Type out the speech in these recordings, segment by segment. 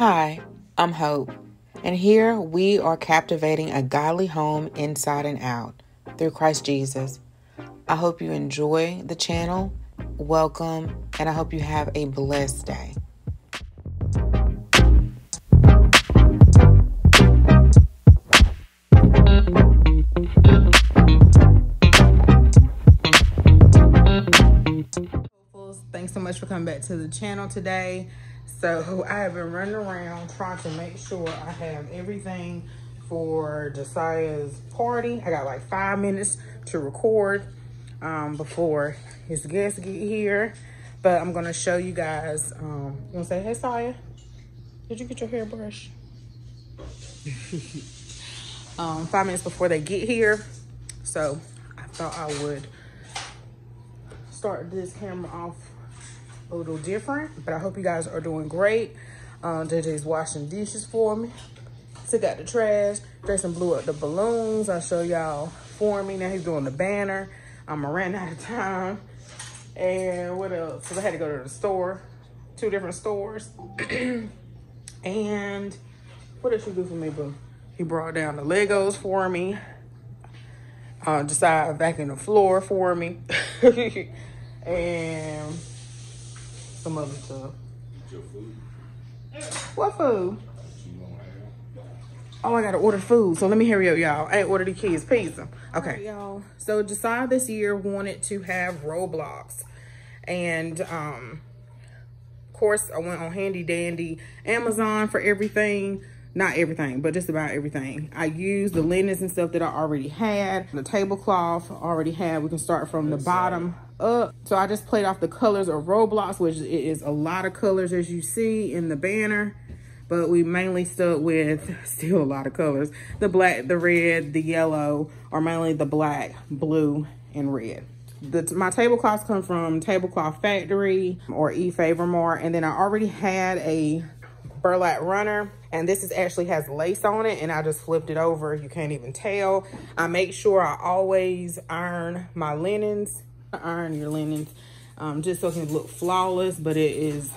Hi, I'm Hope, and here we are captivating a godly home inside and out through Christ Jesus. I hope you enjoy the channel. Welcome, and I hope you have a blessed day. Thanks so much for coming back to the channel today. So I have been running around trying to make sure I have everything for Josiah's party. I got like 5 minutes to record before his guests get here. But I'm gonna show you guys. You wanna say, hey, Saya? Did you get your hairbrush? 5 minutes before they get here. So I thought I would start this camera off a little different, but I hope you guys are doing great. JJ's washing dishes for me, took out the trash. Jason blew up the balloons. I'll show y'all for me. Now he's doing the banner. I ran out of time. And what else? So I had to go to the store, 2 different stores. And what did you do for me, boo? He brought down the Legos for me. Decided vacuumed the floor for me. And some other stuff. Your food. What food? Oh, I gotta order food. So let me hurry up, y'all. I ain't ordered the kids pizza. Okay, right, y'all. So Josiah this year wanted to have Roblox. And of course I went on handy dandy Amazon for everything. Not everything, but just about everything. I used the linens and stuff that I already had. The tablecloth I already had. We can start from the bottom up. So I just played off the colors of Roblox, which is a lot of colors as you see in the banner. But we mainly stuck with still a lot of colors. The black, the red, the yellow, or mainly the black, blue, and red. My tablecloths come from Tablecloth Factory or eFavorMart. And then I already had a burlap runner, and this is actually has lace on it, and I just flipped it over. You can't even tell. I make sure I always iron my linens. Iron your linens just so it can look flawless, but it is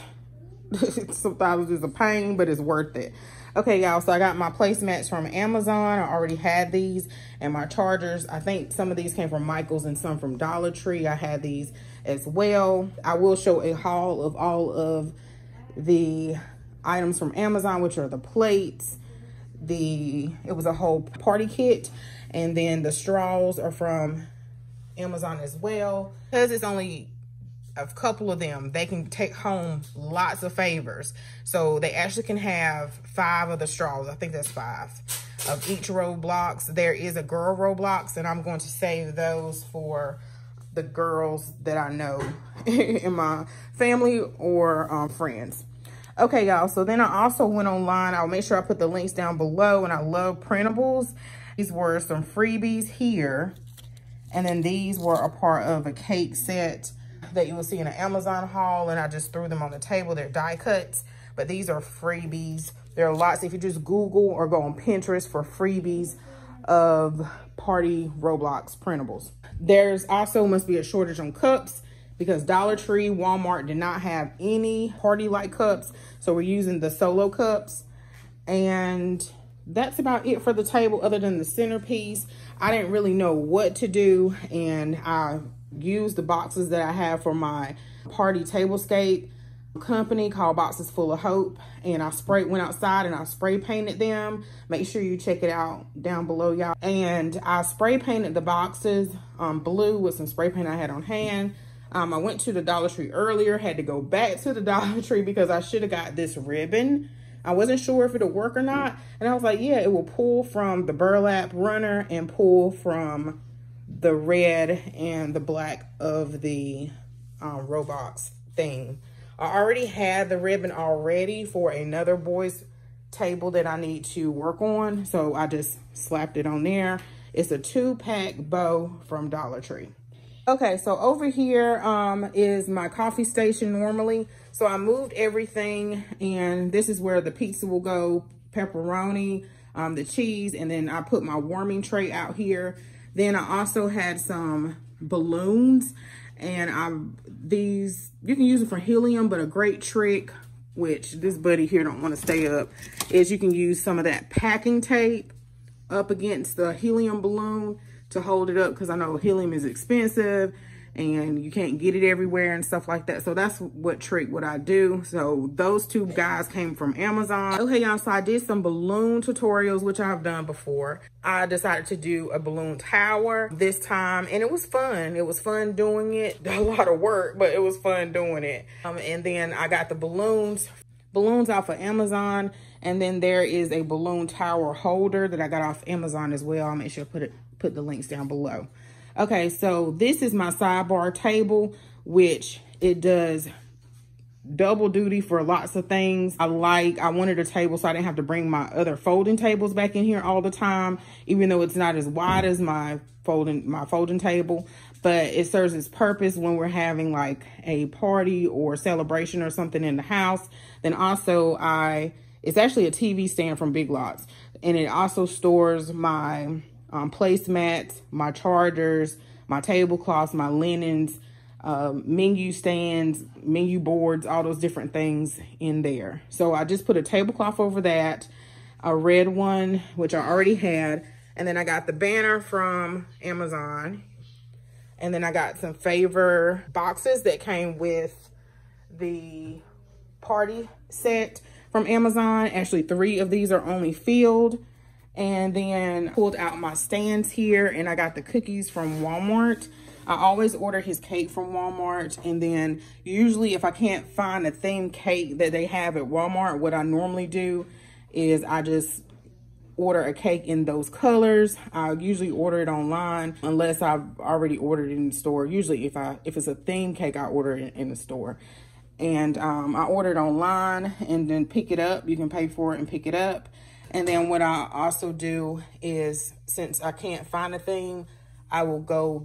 sometimes it's a pain, but it's worth it. Okay, y'all, so I got my placemats from Amazon. I already had these, and my chargers. I think some of these came from Michael's and some from Dollar Tree. I had these as well. I will show a haul of all of the items from Amazon, which are the plates, it was a whole party kit, and then the straws are from Amazon as well. Because it's only a couple of them, they can take home lots of favors. So they actually can have 5 of the straws. I think that's 5 of each Roblox. There is a girl Roblox, and I'm going to save those for the girls that I know in my family or friends. Okay, y'all, so then I also went online. I'll make sure I put the links down below, and I love printables. These were some freebies here, and then these were a part of a cake set that you will see in an Amazon haul, and I just threw them on the table. They're die cuts, but these are freebies. There are lots. If you just Google or go on Pinterest for freebies of party Roblox printables. There's also must be a shortage on cups, because Dollar Tree, Walmart did not have any party-like cups. So we're using the solo cups. And that's about it for the table other than the centerpiece. I didn't really know what to do. And I used the boxes that I have for my party tablescape company called Mylifefullofhope. And I went outside and I spray painted them. Make sure you check it out down below, y'all. And I spray painted the boxes blue with some spray paint I had on hand. I went to the Dollar Tree earlier, had to go back to the Dollar Tree because I should have got this ribbon. I wasn't sure if it'll work or not. And I was like, yeah, it will pull from the burlap runner and pull from the red and the black of the Roblox thing. I already had the ribbon already for another boy's table that I need to work on. So I just slapped it on there. It's a 2-pack bow from Dollar Tree. Okay, so over here is my coffee station normally. So I moved everything, and this is where the pizza will go, pepperoni, the cheese, and then I put my warming tray out here. Then I also had some balloons, and these, you can use them for helium, but a great trick which this buddy here don't want to stay up, is you can use some of that packing tape up against the helium balloon to hold it up, because I know helium is expensive and you can't get it everywhere and stuff like that. So that's what I do. So those two guys came from Amazon. Okay, y'all, so I did some balloon tutorials, which I've done before. I decided to do a balloon tower this time, and it was fun. It was fun doing it. A lot of work, but it was fun doing it. And then I got the balloons off of Amazon, and then there is a balloon tower holder that I got off Amazon as well. I'll make sure to put the links down below. Okay, so this is my sidebar table, which it does double duty for lots of things. I wanted a table so I didn't have to bring my other folding tables back in here all the time, even though it's not as wide as my folding table, but it serves its purpose when we're having like a party or celebration or something in the house. Then also it's actually a TV stand from Big Lots, and it also stores my placemats, my chargers, my tablecloths, my linens, menu stands, menu boards, all those different things in there. So I just put a tablecloth over that, a red one, which I already had. And then I got the banner from Amazon. And then I got some favor boxes that came with the party set from Amazon. Actually, 3 of these are only filled. And then pulled out my stands here, and I got the cookies from Walmart. I always order his cake from Walmart, and then usually if I can't find a themed cake that they have at Walmart, what I normally do is I just order a cake in those colors. I usually order it online unless I've already ordered it in the store. Usually if it's a themed cake, I order it in the store. And I ordered online and then pick it up. You can pay for it and pick it up. And then what I also do is, since I can't find a theme, I will go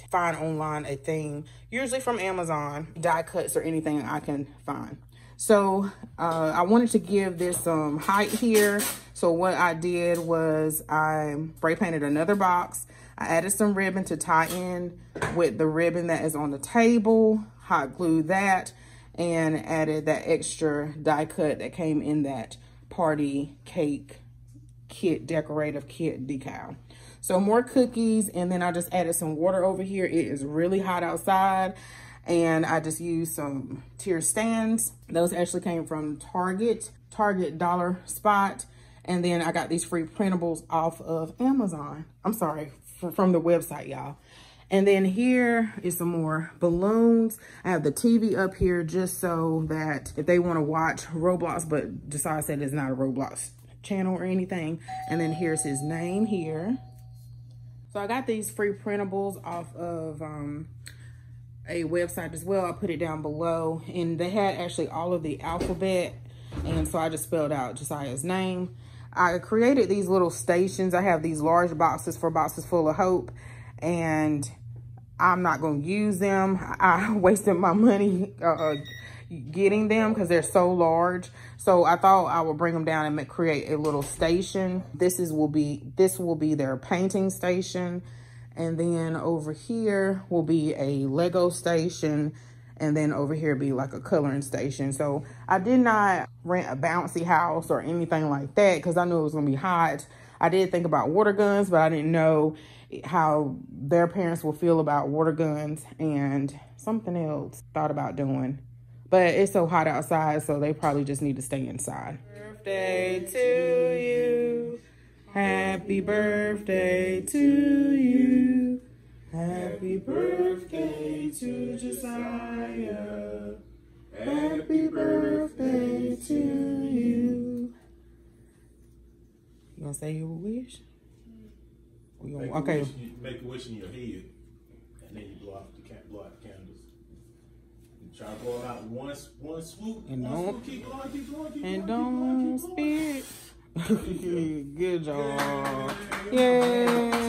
find online a theme, usually from Amazon, die cuts or anything I can find. So I wanted to give this some height here. So what I did was I spray painted another box. I added some ribbon to tie in with the ribbon that is on the table, hot glued that, and added that extra die cut that came in that party cake kit, decorative kit decal. So more cookies, and then I just added some water over here. It is really hot outside, and I just used some tier stands. Those actually came from Target dollar spot. And then I got these free printables off of Amazon. I'm sorry, from the website, y'all. And then here is some more balloons. I have the TV up here just so that if they want to watch Roblox, but Josiah said it's not a Roblox channel or anything. And then here's his name here. So I got these free printables off of a website as well. I put it down below, and they had actually all of the alphabet. And so I just spelled out Josiah's name. I created these little stations. I have these large boxes for Boxes Full of Hope, and I'm not going to use them. I wasted my money getting them because they're so large. So I thought I would bring them down and create a little station. This will be their painting station. And then over here will be a Lego station. And then over here be like a coloring station. So I did not rent a bouncy house or anything like that because I knew it was going to be hot. I did think about water guns, but I didn't know how their parents will feel about water guns, and something else thought about doing. But it's so hot outside, so they probably just need to stay inside. Birthday to you. Happy birthday to you. Happy birthday to Josiah. Happy birthday to you. You gonna say your wish? Okay. Make a wish in your head, and then you blow out the candles. You try to blow it out one swoop. And keep blowing. And don't spit. Good job. Yay.